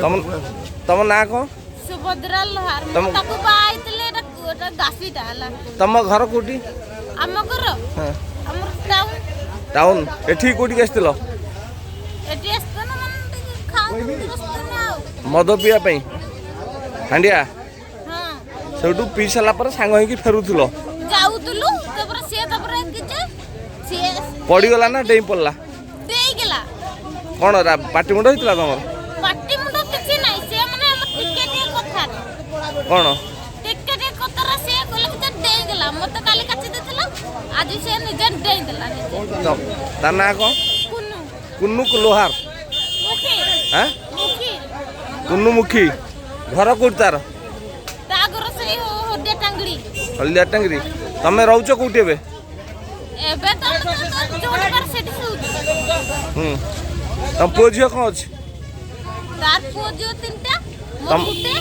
तम ना कौन सुभद्रा लोहार तम ताको बाइतले एटा गासीटा हला तम घर कोठी हम घर हां हमर टाउन टाउन एठी कोठी गेस्तिलो एटी आस्तन मन खाऊ रस्तने आउ मद पिया पई हांडिया हां सेटू पी साला पर सांग होई कि फेरुथलो जाउतलु तपर किचे से पड़ी गला ना डेई पड़ला देई गेला कोन पाटी मुंड होइतला तमर पाटी मुंड किछि नै से माने हम टिकेट कथा कोन टिकेट कतरा से कोले कि देई गेला मत काली काची देथला आज से निजे देई देला ता ना को कुन्नू कुन्नू लोहार मुखी हैं मुखी कुन्नू मुखी घर कोठ तार तागर से होडे टांगड़ी हल्दिया टांगरी तमे रहउछ कोठी एबे एबे तो जोड़ पर सेठी सुत तम पुओ झियो कोन अछि तार पुओ जो तीनटा मोर गुटे